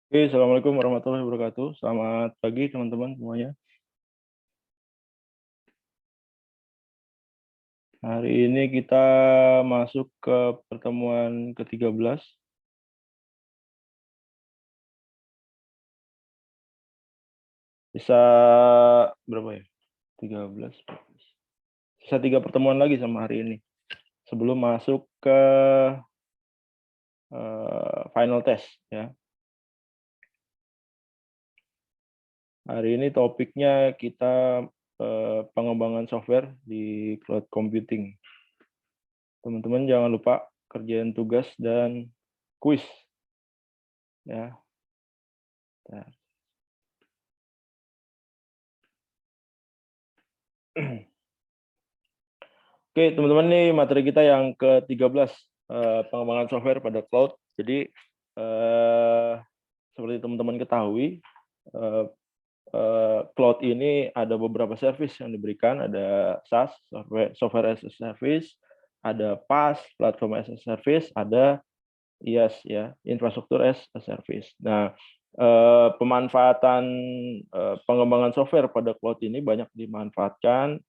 Oke, Assalamualaikum warahmatullahi wabarakatuh. Selamat pagi teman-teman semuanya. Hari ini kita masuk ke pertemuan ke-13. Bisa berapa ya? 13. Sisa 3 pertemuan lagi sama hari ini. Sebelum masuk ke final test ya. Hari ini topiknya kita pengembangan software di cloud computing. Teman-teman jangan lupa kerjain tugas dan kuis ya. Nah. Oke, teman-teman, ini materi kita yang ke-13, pengembangan software pada cloud. Jadi, seperti teman-teman ketahui, cloud ini ada beberapa service yang diberikan, ada SaaS, software as a service, ada PaaS, platform as a service, ada IaaS, ya, infrastruktur as a service. Nah, pemanfaatan pengembangan software pada cloud ini banyak dimanfaatkan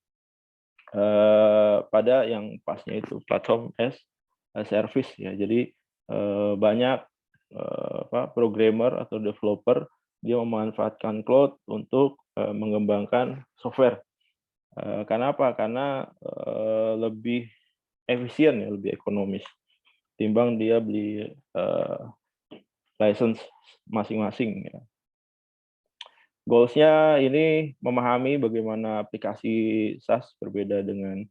pada yang pasnya itu platform as a service ya. Jadi banyak programmer atau developer dia memanfaatkan cloud untuk mengembangkan software. Karena apa? Karena lebih efisien ya, lebih ekonomis timbang dia beli license masing-masing ya. Goals-nya ini memahami bagaimana aplikasi SaaS berbeda dengan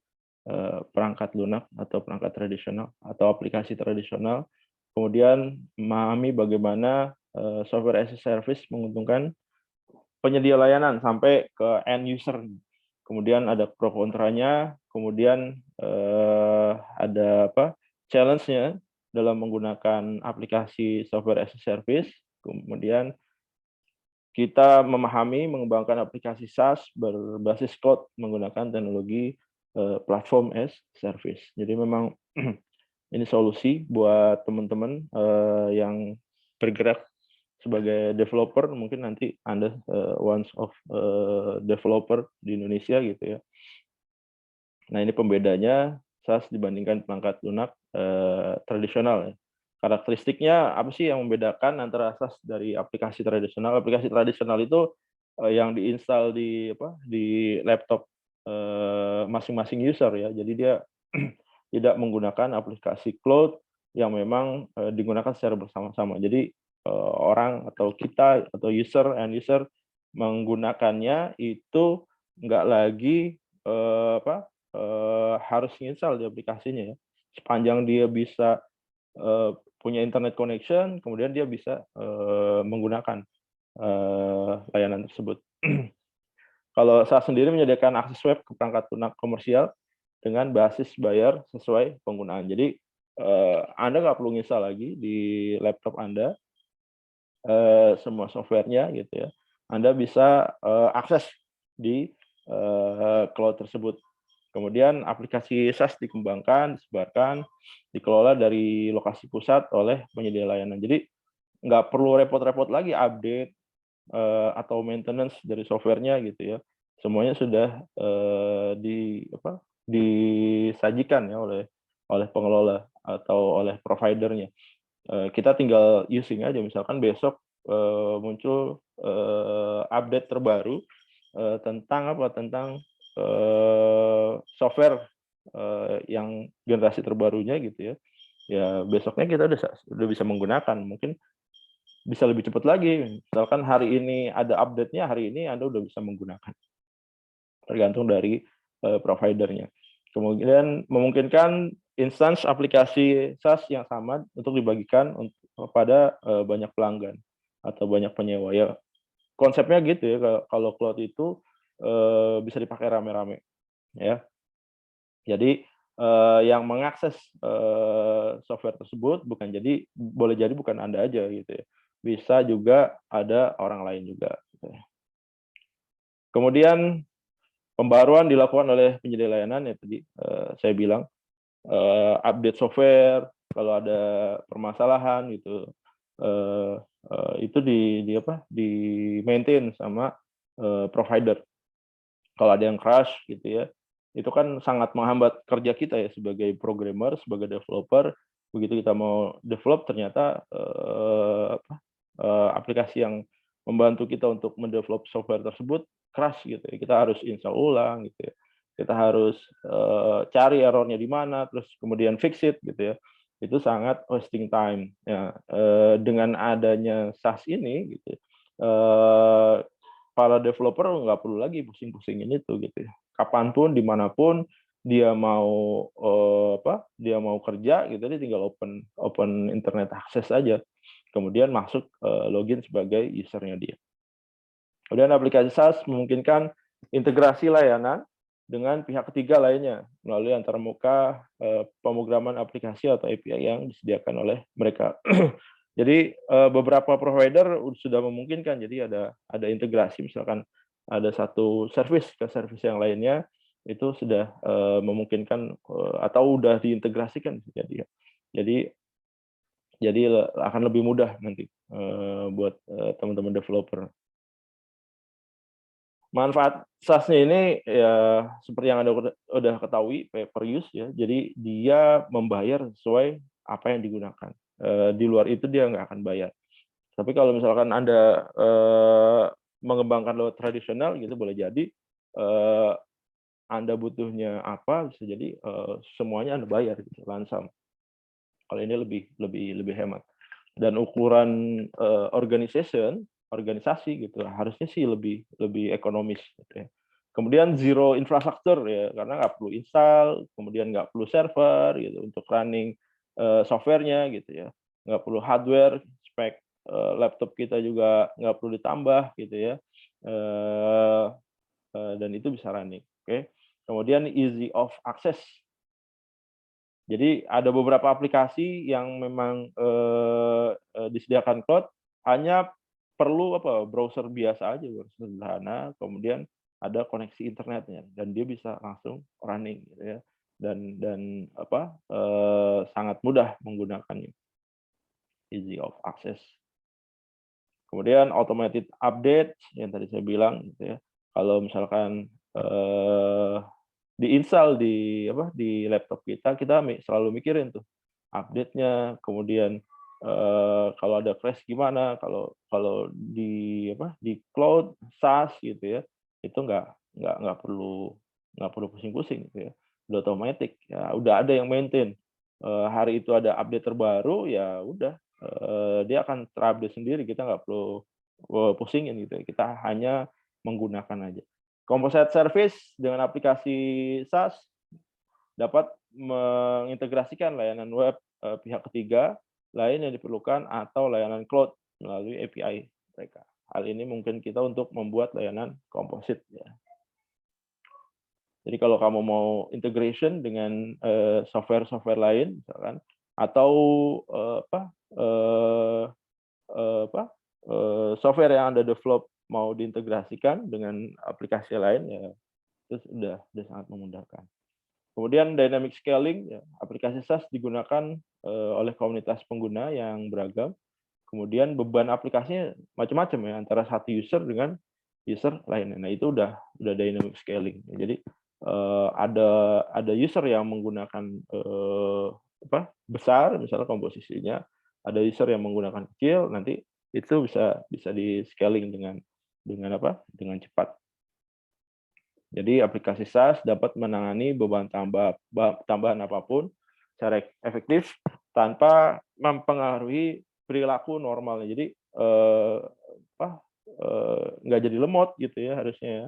perangkat lunak atau perangkat tradisional atau aplikasi tradisional. Kemudian memahami bagaimana software as a service menguntungkan penyedia layanan sampai ke end user. Kemudian ada pro kontranya, kemudian ada challenge-nya dalam menggunakan aplikasi software as a service. Kemudian kita memahami mengembangkan aplikasi SaaS berbasis cloud menggunakan teknologi platform as service. Jadi memang ini solusi buat teman-teman yang bergerak sebagai developer, mungkin nanti Anda one of developer di Indonesia gitu ya. Nah, ini pembedanya SaaS dibandingkan perangkat lunak tradisional ya. Karakteristiknya apa sih yang membedakan antara SaaS dari aplikasi tradisional? Aplikasi tradisional itu yang diinstal di laptop masing-masing user ya. Jadi dia tidak menggunakan aplikasi cloud yang memang digunakan secara bersama-sama. Jadi orang atau kita atau end user menggunakannya itu nggak lagi harus install di aplikasinya ya. Sepanjang dia bisa punya internet connection, kemudian dia bisa menggunakan layanan tersebut. Kalau SaaS sendiri menyediakan akses web ke perangkat lunak komersial dengan basis bayar sesuai penggunaan. Jadi Anda nggak perlu install lagi di laptop Anda semua softwarenya gitu ya. Anda bisa akses di cloud tersebut. Kemudian aplikasi SaaS dikembangkan, disebarkan, dikelola dari lokasi pusat oleh penyedia layanan. Jadi nggak perlu repot-repot lagi update atau maintenance dari softwarenya gitu ya. Semuanya sudah disajikan ya oleh pengelola atau oleh providernya. Kita tinggal using aja. Misalkan besok muncul update terbaru tentang software yang generasi terbarunya gitu ya. Ya besoknya kita udah bisa menggunakan. Mungkin bisa lebih cepat lagi. Misalkan hari ini ada update-nya, hari ini Anda udah bisa menggunakan. Tergantung dari providernya. Kemudian memungkinkan instance aplikasi SaaS yang sama untuk dibagikan kepada banyak pelanggan atau banyak penyewa ya. Konsepnya gitu ya, kalau cloud itu bisa dipakai rame-rame ya. Jadi yang mengakses software tersebut boleh jadi bukan Anda aja gitu ya. Bisa juga ada orang lain juga gitu ya. Kemudian pembaruan dilakukan oleh penyedia layanan ya tadi saya bilang update software kalau ada permasalahan gitu. eh, itu di maintain sama provider. Kalau ada yang crash gitu ya, itu kan sangat menghambat kerja kita ya sebagai programmer, sebagai developer. Begitu kita mau develop ternyata aplikasi yang membantu kita untuk mendevelop software tersebut crash gitu ya. Kita harus install ulang gitu ya. Kita harus cari errornya di mana, terus kemudian fix it gitu ya. Itu sangat wasting time. Ya, dengan adanya SaaS ini gitu, para developer nggak perlu lagi pusing-pusingin itu gitu ya. Kapanpun, dimanapun dia mau dia mau kerja gitu, dia tinggal open internet akses aja. Kemudian masuk login sebagai usernya dia. Kemudian aplikasi SaaS memungkinkan integrasi layanan dengan pihak ketiga lainnya melalui antarmuka pemrograman aplikasi atau API yang disediakan oleh mereka. Jadi beberapa provider sudah memungkinkan, jadi ada integrasi, misalkan ada satu service ke service yang lainnya, itu sudah memungkinkan atau udah diintegrasikan jadi jadi akan lebih mudah nanti buat teman-teman developer. Manfaat SaaS-nya ini ya seperti yang Anda udah ketahui, pay per use ya. Jadi dia membayar sesuai apa yang digunakan. Di luar itu dia nggak akan bayar. Tapi kalau misalkan Anda mengembangkan lewat tradisional gitu, boleh jadi Anda butuhnya apa, bisa jadi semuanya Anda bayar gitu, lansam. Kalau ini lebih hemat. Dan ukuran organisasi gitu, harusnya sih lebih ekonomis gitu ya. Kemudian zero infrastruktur ya, karena nggak perlu install, kemudian nggak perlu server gitu untuk running software-nya gitu ya. Nggak perlu hardware, spek laptop kita juga nggak perlu ditambah gitu ya. Dan itu bisa running. Oke. Kemudian easy of access. Jadi ada beberapa aplikasi yang memang disediakan cloud, hanya perlu browser biasa aja, browser sederhana, kemudian ada koneksi internetnya dan dia bisa langsung running gitu ya. Dan sangat mudah menggunakannya. Easy of access. Kemudian automated update yang tadi saya bilang gitu ya. Kalau misalkan diinstal di laptop kita selalu mikirin tuh update-nya, kemudian kalau ada crash gimana, kalau di cloud SaaS gitu ya, itu nggak perlu pusing-pusing gitu ya, udah otomatis ya, udah ada yang maintain. Hari itu ada update terbaru, ya udah dia akan terupdate sendiri, kita nggak perlu pusingin gitu ya, kita hanya menggunakan aja. Composite service dengan aplikasi SaaS dapat mengintegrasikan layanan web pihak ketiga lain yang diperlukan atau layanan cloud melalui API mereka. Hal ini mungkin kita untuk membuat layanan komposit ya. Jadi kalau kamu mau integration dengan software-software lain misalkan, atau software yang Anda develop mau diintegrasikan dengan aplikasi lain ya, itu sudah sangat memudahkan. Kemudian dynamic scaling, ya, aplikasi SaaS digunakan oleh komunitas pengguna yang beragam. Kemudian beban aplikasinya macam-macam ya, antara satu user dengan user lainnya. Nah itu udah dynamic scaling. Jadi ada user yang menggunakan besar, misalnya komposisinya, ada user yang menggunakan kecil, nanti itu bisa di scaling dengan cepat. Jadi aplikasi SaaS dapat menangani beban tambahan apapun secara efektif tanpa mempengaruhi perilaku normalnya. Jadi nggak jadi lemot gitu ya harusnya ya.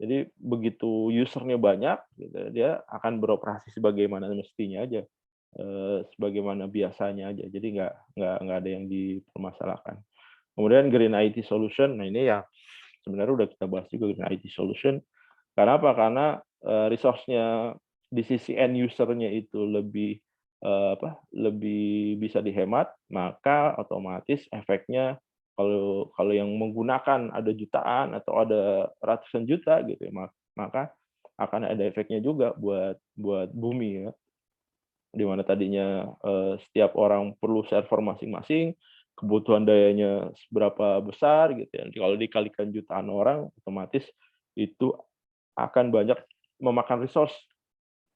Jadi begitu usernya banyak, gitu, dia akan beroperasi sebagaimana mestinya aja, sebagaimana biasanya aja. Jadi nggak ada yang dipermasalahkan. Kemudian Green IT Solution, nah ini ya sebenarnya udah kita bahas juga Green IT Solution. Karena apa? Karena resource-nya di sisi end user-nya itu lebih bisa dihemat, maka otomatis efeknya kalau yang menggunakan ada jutaan atau ada ratusan juta gitu ya, maka akan ada efeknya juga buat bumi ya. di mana tadinya setiap orang perlu server masing-masing, kebutuhan dayanya seberapa besar gitu ya. Kalau dikalikan jutaan orang, otomatis itu akan banyak memakan resource.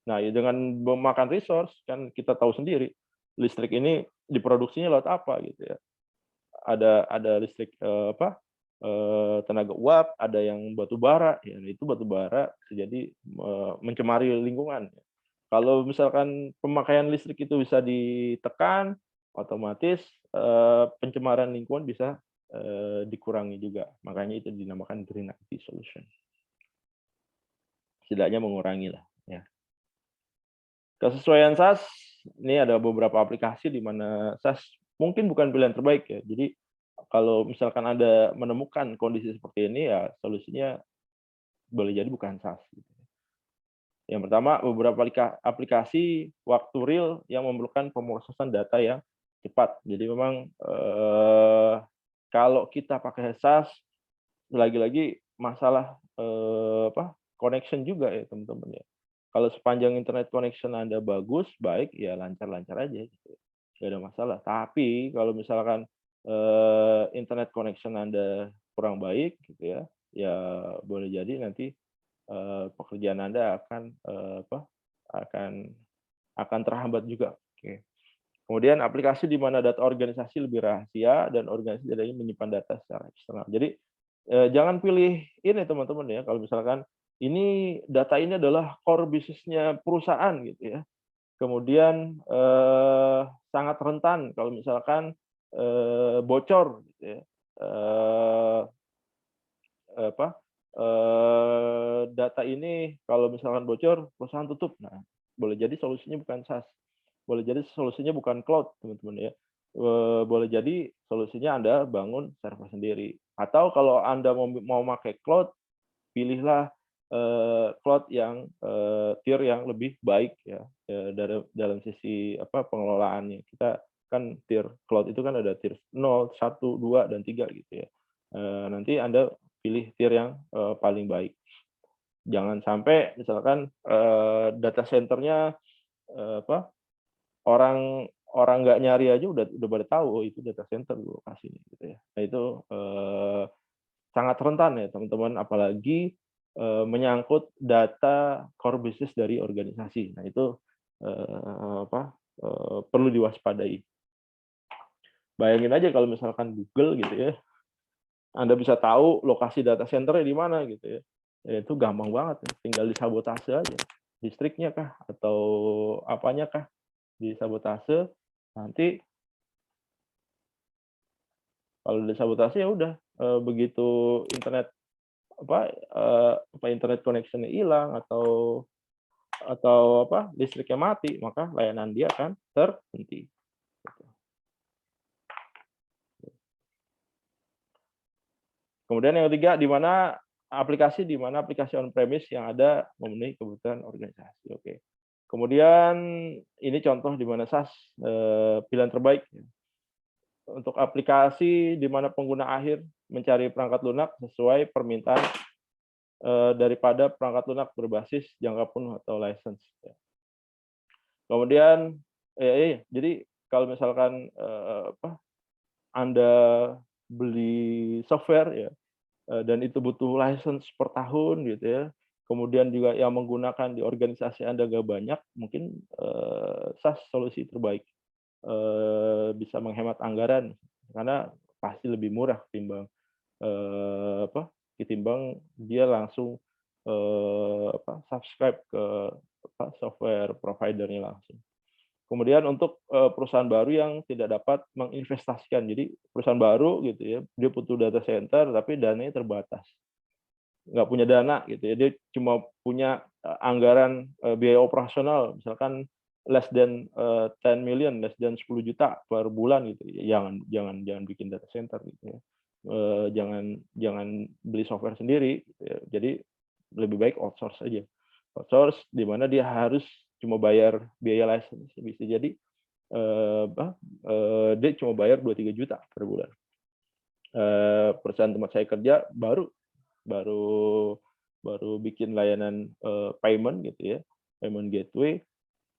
Nah, ya dengan memakan resource kan kita tahu sendiri, listrik ini diproduksinya lewat apa gitu ya. Ada listrik tenaga uap, ada yang batu bara, ya itu batu bara jadi mencemari lingkungan. Kalau misalkan pemakaian listrik itu bisa ditekan, otomatis pencemaran lingkungan bisa dikurangi juga. Makanya itu dinamakan green IT solution. Setidaknya mengurangi lah. Ya. Kesesuaian SAS, ini ada beberapa aplikasi di mana SAS mungkin bukan pilihan terbaik ya. Jadi kalau misalkan Anda menemukan kondisi seperti ini ya solusinya boleh jadi bukan SAS. Yang pertama, beberapa aplikasi waktu real yang memerlukan pemrosesan data yang cepat. Jadi memang kalau kita pakai SAS, lagi-lagi masalah connection juga ya teman-teman ya. Kalau sepanjang internet connection Anda bagus, baik, ya lancar-lancar aja gitu. Nggak ada masalah. Tapi kalau misalkan internet connection Anda kurang baik gitu ya, ya boleh jadi nanti pekerjaan Anda akan terhambat juga. Oke. Kemudian aplikasi di mana data organisasi lebih rahasia dan organisasi datanya menyimpan data secara eksternal. Jadi jangan pilih ini teman-teman ya, kalau misalkan ini data ini adalah core bisnisnya perusahaan gitu ya. Kemudian sangat rentan kalau misalkan bocor gitu ya. Data ini kalau misalkan bocor, perusahaan tutup. Nah, boleh jadi solusinya bukan SaaS, boleh jadi solusinya bukan cloud, teman-teman ya. Boleh jadi solusinya Anda bangun server sendiri. Atau kalau Anda mau pakai cloud, pilihlah cloud yang tier yang lebih baik ya dalam sisi pengelolaannya. Kita kan tier cloud itu kan ada tier 0, 1, 2, dan 3 gitu ya. Nanti Anda pilih tier yang paling baik. Jangan sampai misalkan data center-nya orang nggak nyari aja udah pada tahu, oh itu data center lokasinya gitu ya. Nah itu sangat rentan ya teman-teman, apalagi menyangkut data core business dari organisasi. Nah itu perlu diwaspadai. Bayangin aja kalau misalkan Google gitu ya, Anda bisa tahu lokasi data center-nya di mana gitu ya. Ya itu gampang banget, tinggal disabotase aja. Listriknya kah atau apanya kah disabotase, nanti kalau disabotase ya udah begitu internet internet connection-nya hilang atau listriknya mati, maka layanan dia akan terhenti. Kemudian yang ketiga, aplikasi on premise yang ada memenuhi kebutuhan organisasi. Oke. Kemudian ini contoh di mana SaaS pilihan terbaik untuk aplikasi di mana pengguna akhir mencari perangkat lunak sesuai permintaan daripada perangkat lunak berbasis jangka penuh atau license. Kemudian jadi kalau misalkan Anda beli software ya dan itu butuh license per tahun gitu ya. Kemudian juga yang menggunakan di organisasi Anda gak banyak, mungkin SaaS solusi terbaik. Bisa menghemat anggaran karena pasti lebih murah ketimbang dia langsung subscribe ke software provider-nya langsung. Kemudian untuk perusahaan baru yang tidak dapat menginvestasikan, jadi perusahaan baru gitu ya, dia butuh data center tapi dananya terbatas, nggak punya dana gitu ya, dia cuma punya anggaran biaya operasional, misalkan less than 10 million, less than 10 juta per bulan gitu, jangan bikin data center gitu ya, jangan beli software sendiri, gitu ya. Jadi lebih baik outsource aja, outsource di mana dia harus cuma bayar biaya license, bisa jadi dia cuma bayar 2-3 juta per bulan. Perusahaan tempat saya kerja baru bikin layanan payment gitu ya, payment gateway,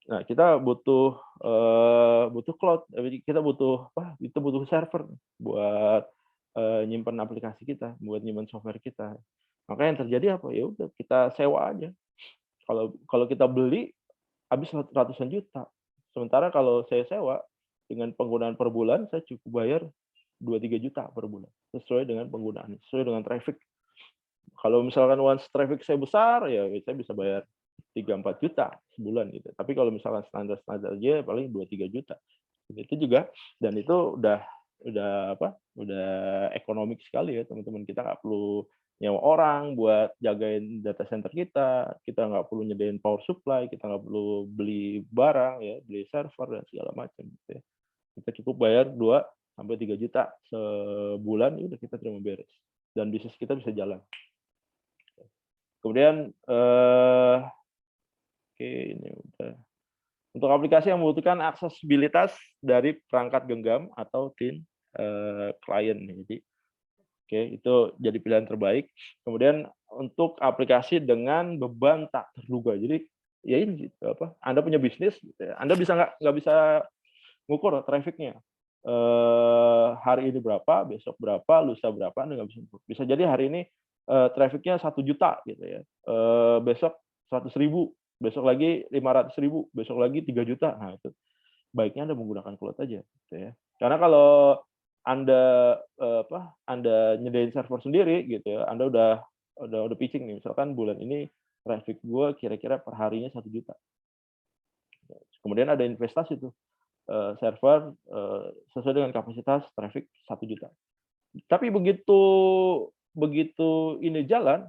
Nah, kita butuh cloud, kita butuh kita butuh server buat nyimpen aplikasi kita, buat nyimpen software kita. Maka yang terjadi apa? Ya udah kita sewa aja. Kalau kalau kita beli habis ratusan juta. Sementara kalau saya sewa dengan penggunaan per bulan saya cukup bayar 2-3 juta per bulan sesuai dengan penggunaan, sesuai dengan traffic. Kalau misalkan once traffic saya besar ya saya bisa bayar 3-4 juta sebulan gitu. Tapi kalau misalkan standar-standar aja paling 2-3 juta. Itu juga dan itu udah ekonomik sekali ya teman-teman. Kita nggak perlu nyewa orang buat jagain data center kita nggak perlu nyediain power supply, kita nggak perlu beli barang ya, beli server dan segala macam gitu ya. Kita cukup bayar 2-3 juta sebulan, udah kita terima beres dan bisnis kita bisa jalan. Kemudian oke, ini udah. Untuk aplikasi yang membutuhkan aksesibilitas dari perangkat genggam atau thin client. Jadi, oke, itu jadi pilihan terbaik. Kemudian untuk aplikasi dengan beban tak terduga. Jadi, ya ini Anda punya bisnis, gitu ya. Anda bisa nggak bisa ngukur traffic-nya. Hari ini berapa, besok berapa, lusa berapa, Anda nggak bisa ngukur. Bisa jadi hari ini traffic-nya 1 juta gitu ya. Besok 100.000, besok lagi 500.000, besok lagi 3 juta. Nah, itu baiknya Anda menggunakan cloud aja gitu ya. Karena kalau Anda nyediain server sendiri gitu ya, Anda udah pitching nih, misalkan bulan ini traffic gue kira-kira per harinya 1 juta. Kemudian ada investasi tuh server sesuai dengan kapasitas traffic 1 juta. Tapi begitu ini jalan,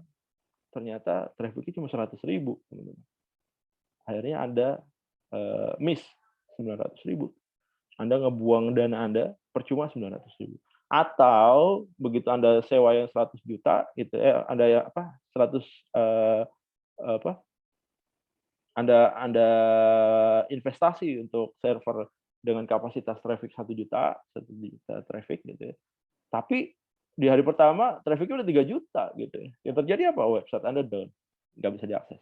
ternyata traffic-nya cuma 100.000, teman-teman. Akhirnya Anda miss 900.000. Anda ngebuang dana Anda percuma 900.000. Atau begitu Anda sewa yang 100 juta gitu Anda ya 100 Anda investasi untuk server dengan kapasitas traffic 1 juta traffic gitu ya. Tapi di hari pertama traffic-nya udah 3 juta gitu ya. Yang terjadi apa? Website Anda down, nggak bisa diakses.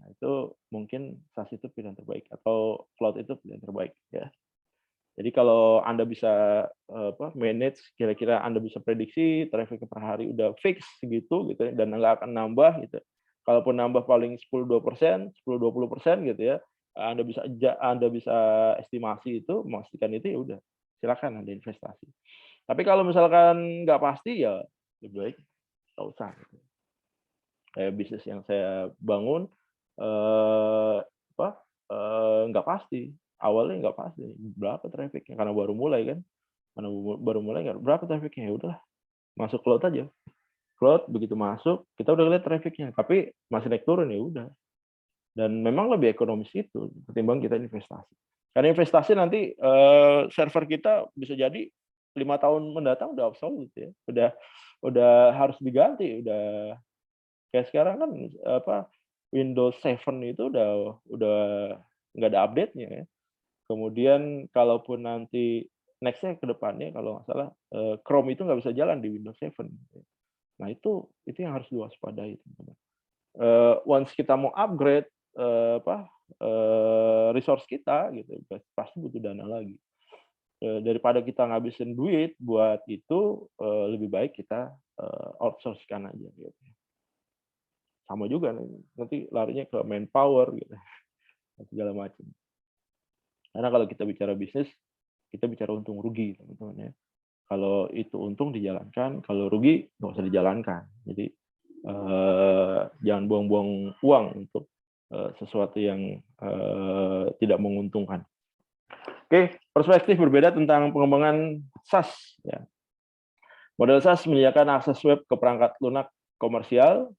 Nah, itu mungkin SaaS itu pilihan terbaik atau cloud itu pilihan terbaik ya. Jadi kalau Anda bisa manage, kira-kira Anda bisa prediksi traffic per hari udah fix segitu gitu ya, dan nggak akan nambah gitu. Kalaupun nambah paling 10-20%, 10-20% gitu ya, Anda bisa estimasi itu, memastikan itu ya udah, silakan Anda investasi. Tapi kalau misalkan nggak pasti ya lebih baik nggak usah. Gitu. Kayak bisnis yang saya bangun nggak pasti. Awalnya nggak pasti berapa traffic-nya karena baru mulai kan. Karena baru mulai berapa traffic-nya, ya udahlah masuk cloud aja. Cloud begitu masuk, kita udah lihat traffic-nya, tapi masih naik turun ya udah. Dan memang lebih ekonomis itu ketimbang kita investasi. Karena investasi nanti server kita bisa jadi 5 tahun mendatang udah obsolete ya. Udah harus diganti, udah kayak sekarang kan Windows 7 itu udah nggak ada update-nya ya. Kemudian kalaupun nanti next-nya ke depannya kalau nggak salah Chrome itu nggak bisa jalan di Windows 7. Nah itu yang harus diwaspadai teman-teman. Once kita mau upgrade resource kita gitu pasti butuh dana lagi. Daripada kita ngabisin duit buat itu lebih baik kita outsource-kan aja gitu. Sama juga nanti larinya ke manpower gitu segala macam. Karena kalau kita bicara bisnis, kita bicara untung rugi, teman-teman ya. Kalau itu untung dijalankan, kalau rugi nggak usah dijalankan. Jadi jangan buang-buang uang untuk sesuatu yang tidak menguntungkan. Oke, perspektif berbeda tentang pengembangan SaaS. Ya. Model SaaS menyediakan akses web ke perangkat lunak komersial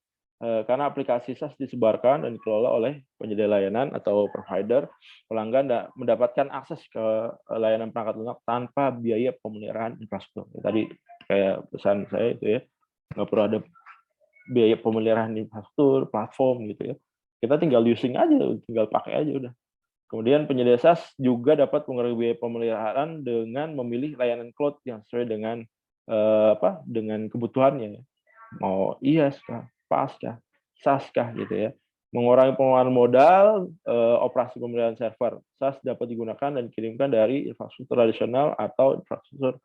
karena aplikasi SaaS disebarkan dan dikelola oleh penyedia layanan atau provider, pelanggan mendapatkan akses ke layanan perangkat lunak tanpa biaya pemeliharaan infrastruktur. Tadi kayak pesan saya itu ya, nggak perlu ada biaya pemeliharaan infrastruktur, platform gitu ya. Kita tinggal using aja, tinggal pakai aja udah. Kemudian penyedia SaaS juga dapat mengurangi biaya pemeliharaan dengan memilih layanan cloud yang sesuai dengan dengan kebutuhannya. Mau IaaS kah, PaaS kah, SaaS kah gitu ya. Mengurangi pengeluaran modal, operasi pemeliharaan server. SaaS dapat digunakan dan dikirimkan dari infrastruktur tradisional atau infrastruktur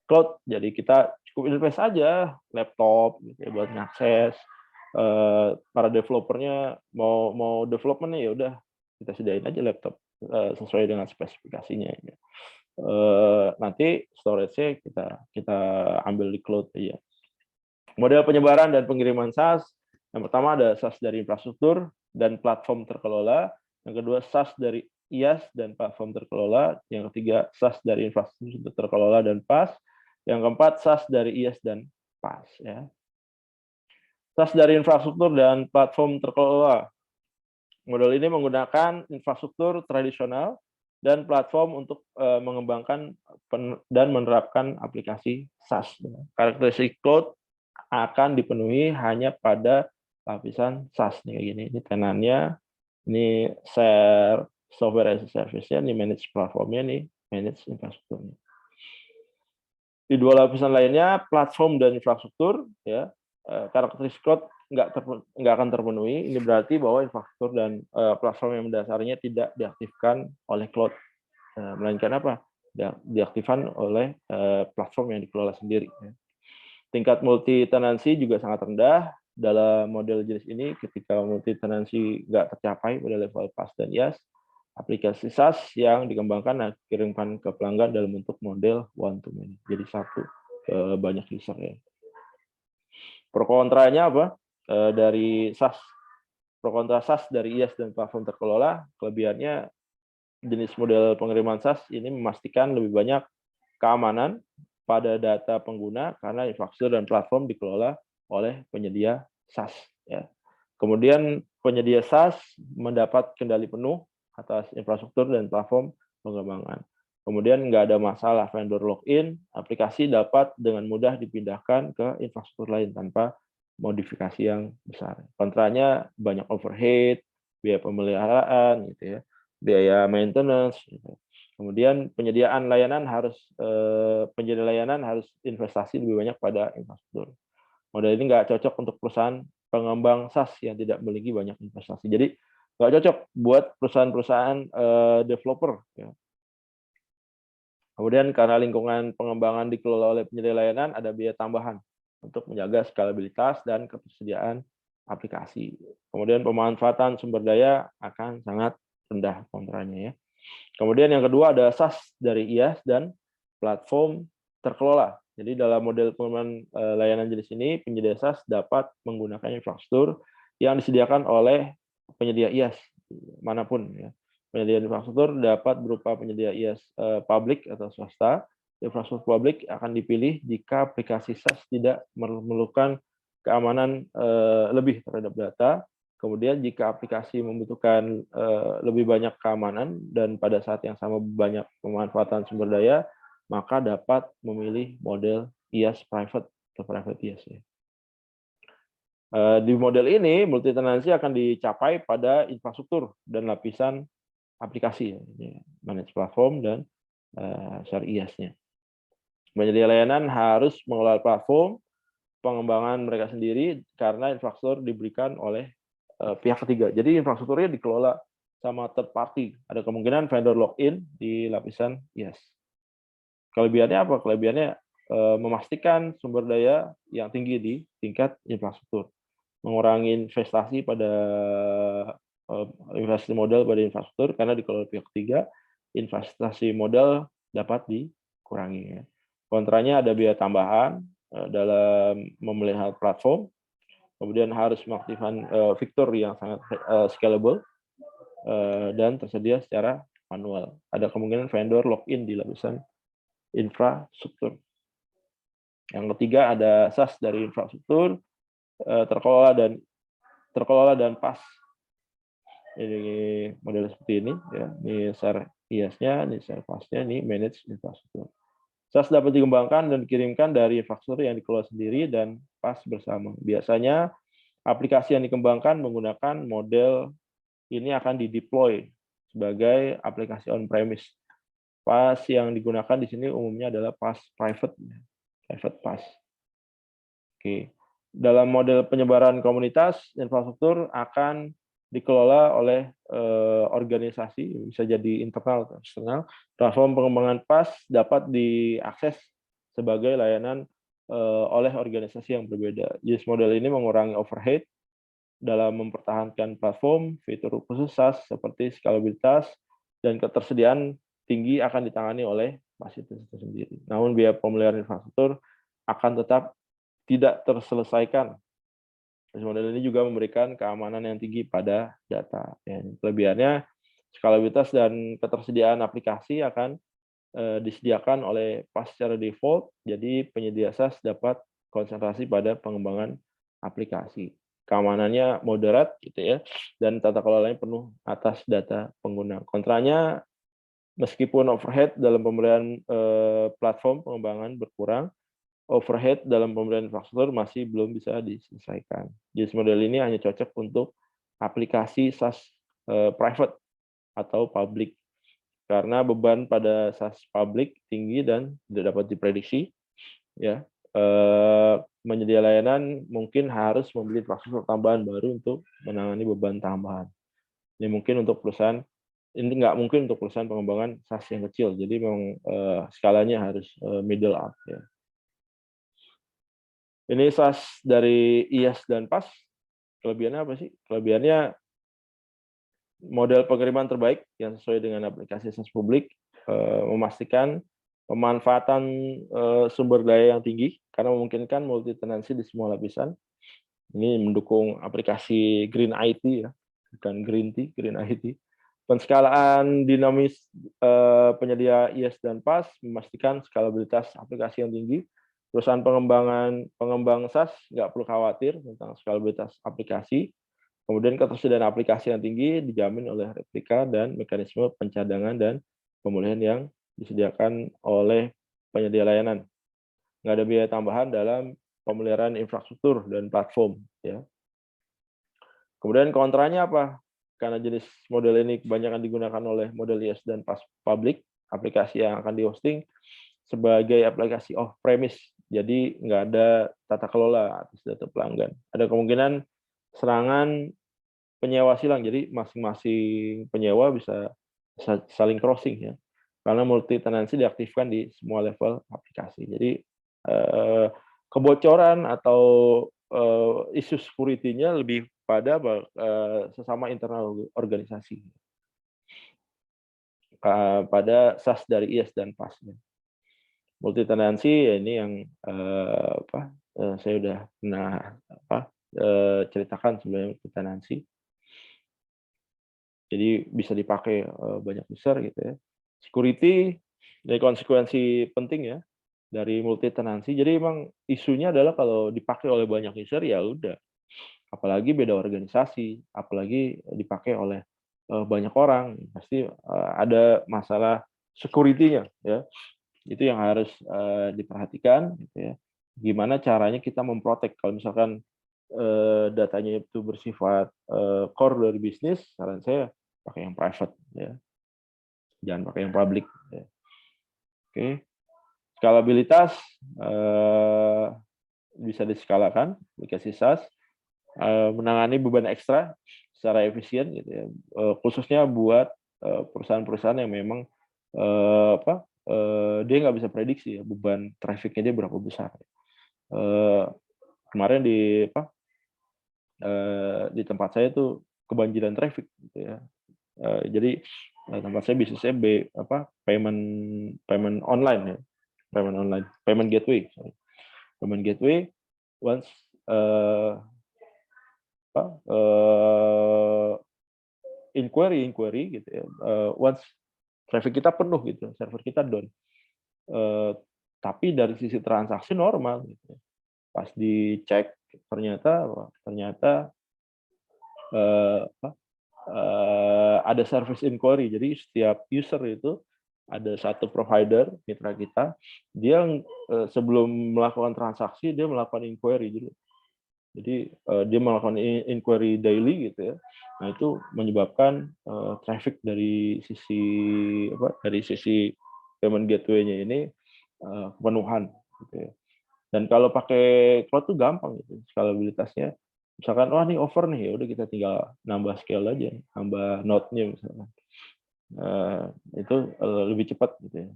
cloud. Jadi kita cukup invest aja laptop gitu ya, buat ngakses. Para developernya mau development ya udah kita sediain aja laptop sesuai dengan spesifikasinya. Ya. Nanti storage-nya kita ambil di cloud aja. Model penyebaran dan pengiriman SaaS. Yang pertama ada SaaS dari infrastruktur dan platform terkelola. Yang kedua SaaS dari IaaS dan platform terkelola. Yang ketiga SaaS dari infrastruktur terkelola dan PaaS. Yang keempat SaaS dari IaaS dan PaaS. Ya. SaaS dari infrastruktur dan platform terkelola. Model ini menggunakan infrastruktur tradisional dan platform untuk mengembangkan dan menerapkan aplikasi SaaS. Karakteristik cloud akan dipenuhi hanya pada lapisan SaaS nih kayak gini. Ini tenannya, ini share software as a service-nya, ini manage platformnya, nih manage infrastrukturnya. Di dua lapisan lainnya, platform dan infrastruktur, ya karakteristik cloud nggak akan terpenuhi. Ini berarti bahwa infrastruktur dan platform yang mendasarnya tidak diaktifkan oleh cloud, melainkan apa? Diaktifkan oleh platform yang dikelola sendiri. Ya. Tingkat multi tenancy juga sangat rendah dalam model jenis ini. Ketika multi tenancy nggak tercapai pada level PaaS dan IaaS, aplikasi SaaS yang dikembangkan dikirimkan ke pelanggan dalam bentuk model one to many. Jadi satu ke banyak user ya. Pro kontranya apa? Dari SaaS, pro kontra SaaS dari IaaS dan platform terkelola, kelebihannya jenis model pengiriman SaaS ini memastikan lebih banyak keamanan pada data pengguna karena infrastruktur dan platform dikelola oleh penyedia SaaS. Ya. Kemudian penyedia SaaS mendapat kendali penuh atas infrastruktur dan platform pengembangan. Kemudian nggak ada masalah vendor login, aplikasi dapat dengan mudah dipindahkan ke infrastruktur lain tanpa modifikasi yang besar. Kontranya banyak overhead, biaya pemeliharaan, gitu ya, biaya maintenance. Gitu. Kemudian penyediaan layanan penyedia layanan harus investasi lebih banyak pada infrastruktur. Model ini nggak cocok untuk perusahaan pengembang SaaS yang tidak memiliki banyak investasi. Jadi nggak cocok buat perusahaan-perusahaan developer. Ya. Kemudian karena lingkungan pengembangan dikelola oleh penyedia layanan, ada biaya tambahan untuk menjaga skalabilitas dan ketersediaan aplikasi. Kemudian pemanfaatan sumber daya akan sangat rendah kontranya ya. Kemudian yang kedua ada SaaS dari IaaS dan platform terkelola. Jadi dalam model pengembangan layanan jenis ini, penyedia SaaS dapat menggunakan infrastruktur yang disediakan oleh penyedia IaaS manapun. Ya. Penyedia infrastruktur dapat berupa penyedia IaaS publik atau swasta. Infrastruktur publik akan dipilih jika aplikasi SaaS tidak memerlukan keamanan lebih terhadap data. Kemudian jika aplikasi membutuhkan lebih banyak keamanan dan pada saat yang sama banyak pemanfaatan sumber daya, maka dapat memilih model IaaS private atau private IaaS. Ya. Di model ini, multi tenancy akan dicapai pada infrastruktur dan lapisan aplikasi, ya. Manage platform dan share IaaS-nya. Penyedia layanan harus mengelola platform, pengembangan mereka sendiri karena infrastruktur diberikan oleh pihak ketiga. Jadi infrastrukturnya dikelola sama third party. Ada kemungkinan vendor login di lapisan IaaS. Kelebihannya apa? Kelebihannya memastikan sumber daya yang tinggi di tingkat infrastruktur, mengurangi investasi modal pada infrastruktur karena dikelola pihak ketiga, investasi modal dapat dikurangi. Kontranya ada biaya tambahan dalam memelihara platform. Kemudian harus mengaktifkan fitur yang sangat scalable dan tersedia secara manual. Ada kemungkinan vendor login di lapisan infrastruktur. Yang ketiga ada SaaS dari infrastruktur terkelola dan PaaS. Ini model seperti ini ya. Ini share IaaS-nya, ini share PaaS-nya, ini manage infrastruktur. SaaS dapat dikembangkan dan dikirimkan dari infrastruktur yang dikelola sendiri dan PaaS bersama. Biasanya aplikasi yang dikembangkan menggunakan model ini akan dideploy sebagai aplikasi on-premise. PaaS yang digunakan di sini umumnya adalah PaaS private PaaS. Oke. Dalam model penyebaran komunitas, infrastruktur akan dikelola oleh organisasi, bisa jadi internal atau eksternal. Platform pengembangan PaaS dapat diakses sebagai layanan oleh organisasi yang berbeda. Bisnis model ini mengurangi overhead dalam mempertahankan platform. Fitur khusus SaaS seperti skalabilitas dan ketersediaan tinggi akan ditangani oleh fasilitas itu sendiri. Namun biaya pemeliharaan infrastruktur akan tetap tidak terselesaikan. Bisnis model ini juga memberikan keamanan yang tinggi pada data. Ya, kelebihannya, skalabilitas dan ketersediaan aplikasi akan disediakan oleh PaaS secara default, jadi penyedia SaaS dapat konsentrasi pada pengembangan aplikasi. Keamanannya moderat gitu ya, dan tata kelolanya penuh atas data pengguna. Kontranya, meskipun overhead dalam pemberian platform pengembangan berkurang, overhead dalam pemberian infrastruktur masih belum bisa diselesaikan. Jadi model ini hanya cocok untuk aplikasi SaaS private atau public, karena beban pada SaaS publik tinggi dan tidak dapat diprediksi. Ya, menyedia layanan mungkin harus membeli infrastruktur tambahan baru untuk menangani beban tambahan. Ini mungkin untuk perusahaan, ini nggak mungkin untuk perusahaan pengembangan SaaS yang kecil. Jadi memang skalanya harus middle up. Ya. Ini SaaS dari IaaS dan PaaS. Kelebihannya apa sih? Kelebihannya model pengiriman terbaik yang sesuai dengan aplikasi SaaS publik, memastikan pemanfaatan sumber daya yang tinggi karena memungkinkan multi tenancy di semua lapisan. Ini mendukung aplikasi Green IT ya, bukan Green Tea, Green IT. Penskalaan dinamis penyedia IaaS dan PaaS memastikan skalabilitas aplikasi yang tinggi. Perusahaan pengembang SaaS nggak perlu khawatir tentang skalabilitas aplikasi. Kemudian ketersediaan aplikasi yang tinggi dijamin oleh replika dan mekanisme pencadangan dan pemulihan yang disediakan oleh penyedia layanan. Nggak ada biaya tambahan dalam pemeliharaan infrastruktur dan platform. Ya. Kemudian kontranya apa? Karena jenis model ini kebanyakan digunakan oleh model IaaS dan PaaS public, aplikasi yang akan di-hosting sebagai aplikasi off-premise. Jadi nggak ada tata kelola atas data pelanggan. Ada kemungkinan serangan penyewa silang, jadi masing-masing penyewa bisa saling crossing ya, karena multi tenancy diaktifkan di semua level aplikasi. Jadi kebocoran atau isu security-nya lebih pada sesama internal organisasi pada SaaS dari IaaS dan PaaS. Multi tenancy ya ini yang saya udah pernah ceritakan sebelumnya. Multi tenancy jadi bisa dipakai banyak user gitu ya. Security dari konsekuensi penting ya dari multi tenancy. Jadi memang isunya adalah kalau dipakai oleh banyak user ya udah. Apalagi beda organisasi, apalagi dipakai oleh banyak orang, pasti ada masalah security-nya ya. Itu yang harus diperhatikan gitu ya. Gimana caranya kita memprotek kalau misalkan datanya itu bersifat core dari bisnis, saran saya pakai yang private ya, jangan pakai yang public ya. Oke, skalabilitas bisa diskalakan aplikasi SaaS, menangani beban ekstra secara efisien gitu ya, khususnya buat perusahaan-perusahaan yang memang dia nggak bisa prediksi ya beban trafficnya dia berapa besar. Kemarin di tempat saya tuh kebanjiran traffic gitu ya. Jadi tempat saya bisnisnya payment online ya, payment gateway. Sorry. Payment gateway once inquiry gitu ya. Once traffic kita penuh gitu, server kita down. Tapi dari sisi transaksi normal gitu. Pas dicek ternyata ada service inquiry. Jadi setiap user itu ada satu provider mitra kita, dia sebelum melakukan transaksi dia melakukan inquiry dulu. Jadi dia melakukan inquiry daily gitu ya. Nah itu menyebabkan traffic dari sisi payment gateway-nya ini kepenuhan gitu ya. Dan kalau pakai cloud tuh gampang gitu, skalabilitasnya Misalkan, wah ini over nih, ya udah kita tinggal nambah scale aja, nambah node-nya misalkan. Itu lebih cepat gitu ya.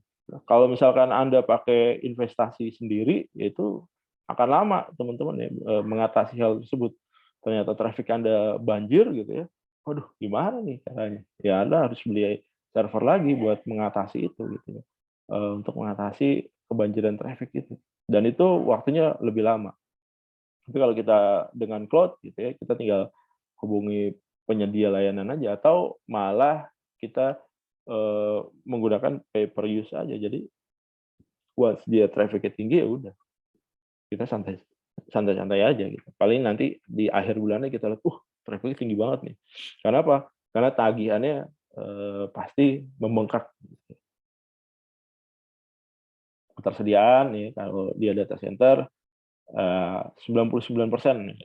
Kalau misalkan Anda pakai investasi sendiri, ya itu akan lama teman-teman ya mengatasi hal tersebut. Ternyata traffic Anda banjir gitu ya. Waduh, gimana nih caranya? Ya Anda harus beli server lagi buat mengatasi itu gitu ya. Untuk mengatasi kebanjiran traffic itu. Dan itu waktunya lebih lama. Tapi kalau kita dengan cloud gitu ya, kita tinggal hubungi penyedia layanan aja atau malah kita menggunakan pay per use aja. Jadi once dia traffic-nya tinggi ya udah kita santai-santai aja gitu. Paling nanti di akhir bulannya kita lihat, traffic tinggi banget nih. Karena apa? Karena tagihannya pasti membengkak. Ketersediaan nih kalau dia data center 99%.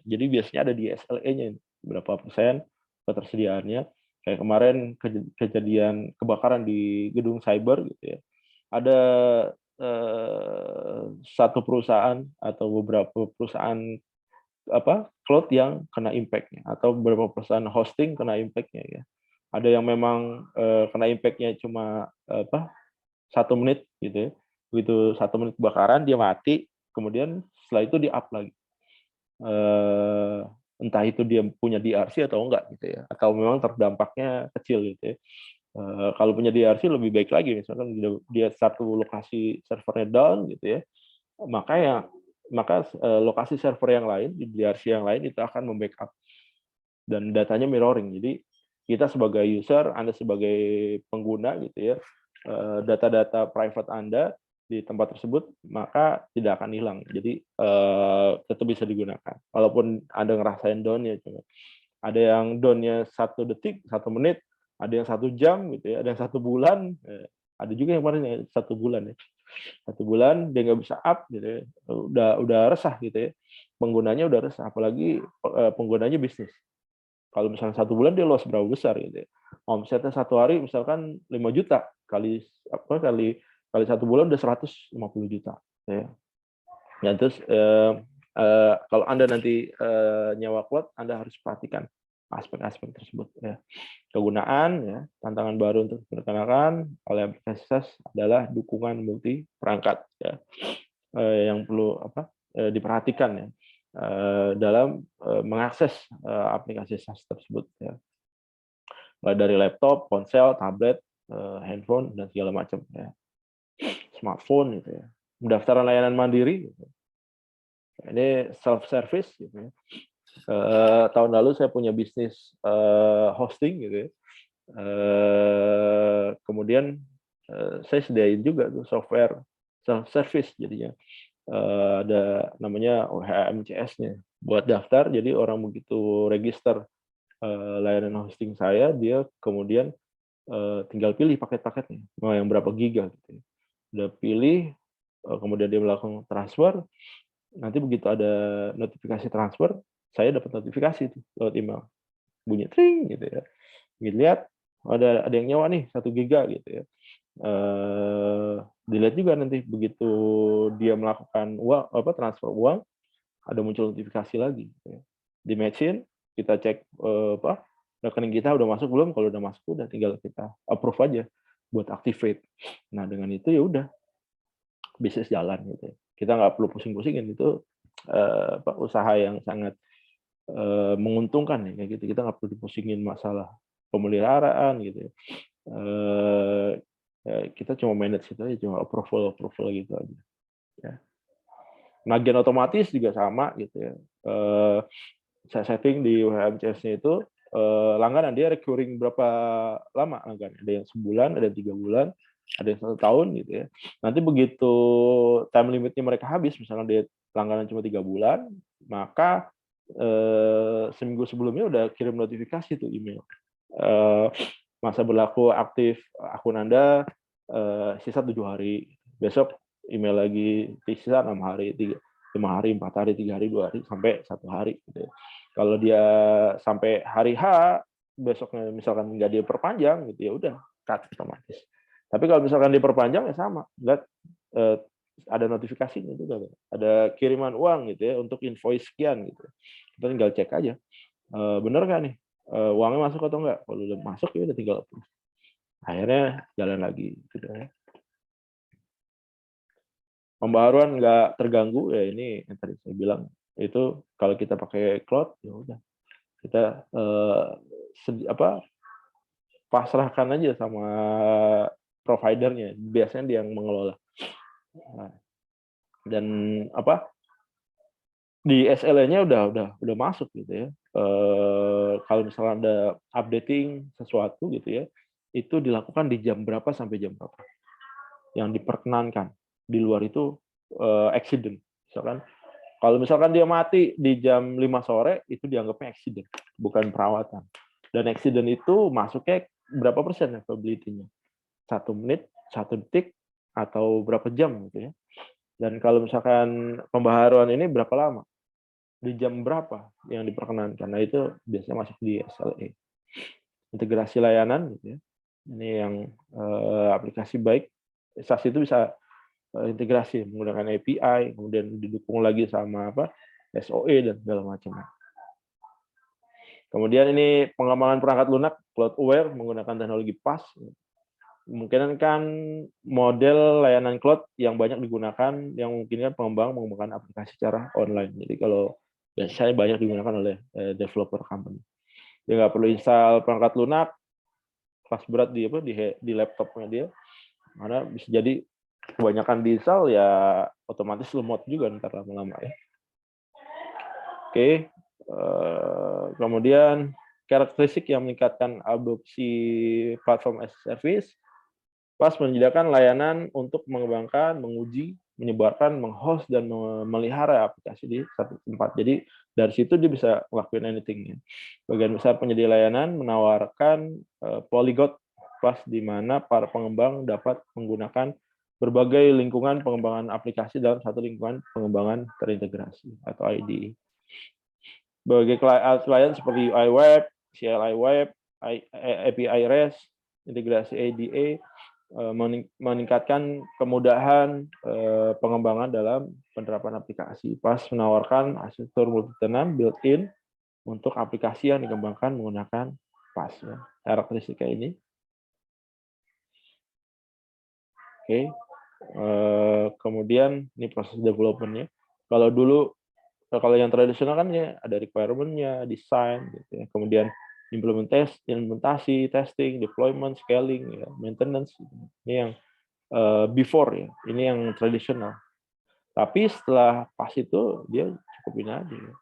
Jadi biasanya ada di SLA-nya berapa persen ketersediaannya. Kayak kemarin kejadian kebakaran di gedung cyber gitu ya. Ada satu perusahaan atau beberapa perusahaan cloud yang kena impact-nya atau beberapa perusahaan hosting kena impact-nya ya. Ada yang memang kena impact-nya cuma 1 menit gitu ya. Begitu 1 menit kebakaran dia mati, kemudian setelah itu di up lagi. Entah itu dia punya DRC atau enggak gitu ya, atau memang terdampaknya kecil gitu ya. Kalau punya DRC lebih baik lagi, misalkan dia satu lokasi servernya down gitu ya, maka lokasi server yang lain di DRC yang lain itu akan membackup dan datanya mirroring. Jadi kita sebagai user, Anda sebagai pengguna gitu ya, data-data private Anda di tempat tersebut maka tidak akan hilang. Jadi tetap bisa digunakan. Walaupun Anda ngerasain down-nya, ada yang down-nya 1 detik, 1 menit, ada yang 1 jam gitu ya, ada yang 1 bulan, ada juga yang kemarin 1 bulan ya. 1 bulan dia nggak bisa up gitu ya, udah resah gitu ya. Penggunanya udah resah, apalagi penggunanya bisnis. Kalau misalnya 1 bulan dia loss berapa besar gitu ya. Omsetnya 1 hari misalkan 5 juta kali 1 bulan udah 150 juta ya. Ya terus kalau Anda nanti nyewa cloud, Anda harus perhatikan aspek-aspek tersebut ya. Kegunaan ya, tantangan baru untuk diperkenalkan oleh aplikasi SaaS adalah dukungan multi perangkat ya. Yang perlu diperhatikan ya dalam mengakses aplikasi SaaS tersebut ya. Dari laptop, ponsel, tablet, handphone dan segala macam ya. Smartphone gitu ya. Pendaftaran layanan mandiri gitu. Ini self service gitu ya. Tahun lalu saya punya bisnis hosting gitu ya. Kemudian saya sediain juga tuh software self service jadinya. Ada namanya OHMCS-nya. Buat daftar, jadi orang begitu register layanan hosting saya, dia kemudian tinggal pilih paket-paketnya, mau yang berapa giga gitu ya. Udah pilih, kemudian dia melakukan transfer, nanti begitu ada notifikasi transfer, saya dapat notifikasi tuh lewat email. Bunyi tring gitu ya. Dilihat, ada yang nyewa nih 1 giga gitu ya. Dilihat juga nanti begitu dia melakukan transfer uang, ada muncul notifikasi lagi gitu ya. Di-match-in, kita cek rekening kita udah masuk belum, kalau udah masuk udah tinggal kita approve aja buat activate. Nah, dengan itu ya udah bisnis jalan gitu ya. Kita nggak perlu pusing-pusingin, itu usaha yang sangat menguntungkan ya kayak gitu. Kita nggak perlu dipusingin masalah pemeliharaan gitu ya. Kita cuma manage itu aja, cuma approval gitu aja ya. Penagihan otomatis juga sama gitu ya. Saya setting di WHMCS-nya itu langganan dia recurring berapa lama langganan. Ada yang sebulan, ada yang 3 bulan, ada yang 1 tahun gitu ya. Nanti begitu time limitnya mereka habis, misalnya dia langganan cuma 3 bulan, maka seminggu sebelumnya udah kirim notifikasi tuh email. Masa berlaku aktif akun Anda sisa 7 hari. Besok email lagi sisa 6 hari, 5 hari, 4 hari, 3 hari, 2 hari, sampai 1 hari gitu ya. Kalau dia sampai hari H, besoknya misalkan nggak dia perpanjang gitu ya udah cut otomatis. Tapi kalau misalkan diperpanjang ya sama, lihat ada notifikasinya juga, ada kiriman uang gitu ya untuk invoice sekian gitu. Kita tinggal cek aja, bener nggak nih, uangnya masuk atau enggak. Kalau udah masuk ya udah tinggal approve. Akhirnya jalan lagi gitu ya. Pembaharuan nggak terganggu ya, ini yang tadi saya bilang itu kalau kita pakai cloud ya udah kita pasrahkan aja sama providernya, biasanya dia yang mengelola. Nah, dan di SLA-nya udah masuk gitu ya. Kalau misalnya ada updating sesuatu gitu ya, itu dilakukan di jam berapa sampai jam berapa. Yang diperkenankan. Di luar itu accident. Kalau misalkan dia mati di jam 5 sore, itu dianggapnya accident, bukan perawatan. Dan accident itu masuknya berapa persen ya probability-nya? 1 menit, 1 detik, atau berapa jam gitu ya. Dan kalau misalkan pembaharuan ini berapa lama? Di jam berapa yang diperkenankan? Nah itu biasanya masuk di SLA. Integrasi layanan gitu ya. Ini yang aplikasi baik. SaaS itu bisa integrasi menggunakan API, kemudian didukung lagi sama SOE dan segala macam. Kemudian ini pengembangan perangkat lunak cloud aware menggunakan teknologi PaaS. Mungkin kan model layanan cloud yang banyak digunakan yang memungkinkan pengembang mengembangkan aplikasi secara online. Jadi kalau biasanya banyak digunakan oleh developer company. Dia nggak perlu install perangkat lunak kelas berat di laptopnya dia, karena bisa jadi kebanyakan diinstal ya otomatis lemot juga ntar lama-lama ya. Oke, kemudian karakteristik yang meningkatkan adopsi platform as a service. PaaS menyediakan layanan untuk mengembangkan, menguji, menyebarkan, menghost, dan memelihara aplikasi di satu tempat. Jadi dari situ dia bisa ngelakuin anything. Bagian besar penyedia layanan menawarkan polyglot PaaS di mana para pengembang dapat menggunakan berbagai lingkungan pengembangan aplikasi dalam satu lingkungan pengembangan terintegrasi atau IDE. Berbagai klien seperti UI Web, CLI Web, API REST, integrasi ADA, meningkatkan kemudahan pengembangan dalam penerapan aplikasi. PaaS menawarkan arsitektur multi-tenant built-in untuk aplikasi yang dikembangkan menggunakan PaaS. Ya. Karakteristiknya ini. Oke. Kemudian ini proses development-nya. Kalau yang tradisional kan ya ada requirement-nya, design, gitu ya. Kemudian implementasi, testing, deployment, scaling, ya, maintenance. Ini yang before ya, ini yang tradisional. Tapi setelah PaaS itu dia cukup ini aja. Ya.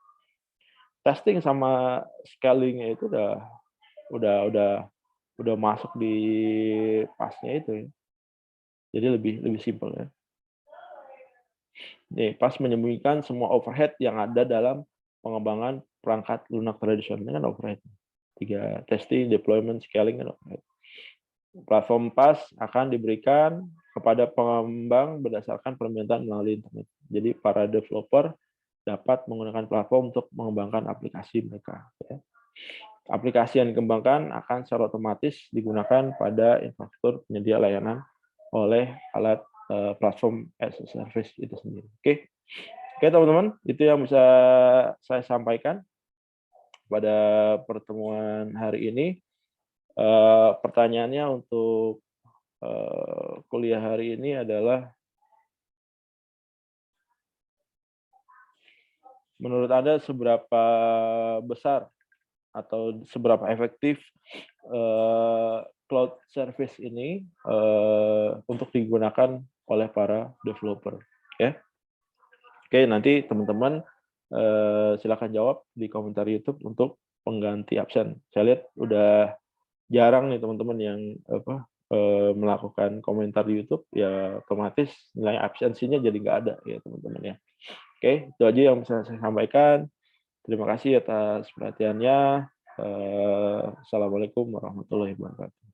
Testing sama scaling-nya itu udah masuk di PaaS-nya itu ya. Jadi lebih simpel ya. Nih, PaaS menyembunyikan semua overhead yang ada dalam pengembangan perangkat lunak tradisional. Ini kan overhead. 3 testing, deployment, scaling kan overhead. Platform PaaS akan diberikan kepada pengembang berdasarkan permintaan melalui internet. Jadi para developer dapat menggunakan platform untuk mengembangkan aplikasi mereka. Ya. Aplikasi yang dikembangkan akan secara otomatis digunakan pada infrastruktur penyedia layanan oleh alat platform as a service itu sendiri. Oke, teman-teman, itu yang bisa saya sampaikan pada pertemuan hari ini. Pertanyaannya untuk kuliah hari ini adalah, menurut Anda seberapa besar atau seberapa efektif cloud service ini untuk digunakan oleh para developer? Ya. Oke, nanti teman-teman silakan jawab di komentar YouTube untuk pengganti absen. Saya lihat udah jarang nih teman-teman yang melakukan komentar di YouTube, ya otomatis nilai absensinya jadi nggak ada ya teman-teman ya. Oke, itu aja yang bisa saya sampaikan. Terima kasih atas perhatiannya. Assalamualaikum warahmatullahi wabarakatuh.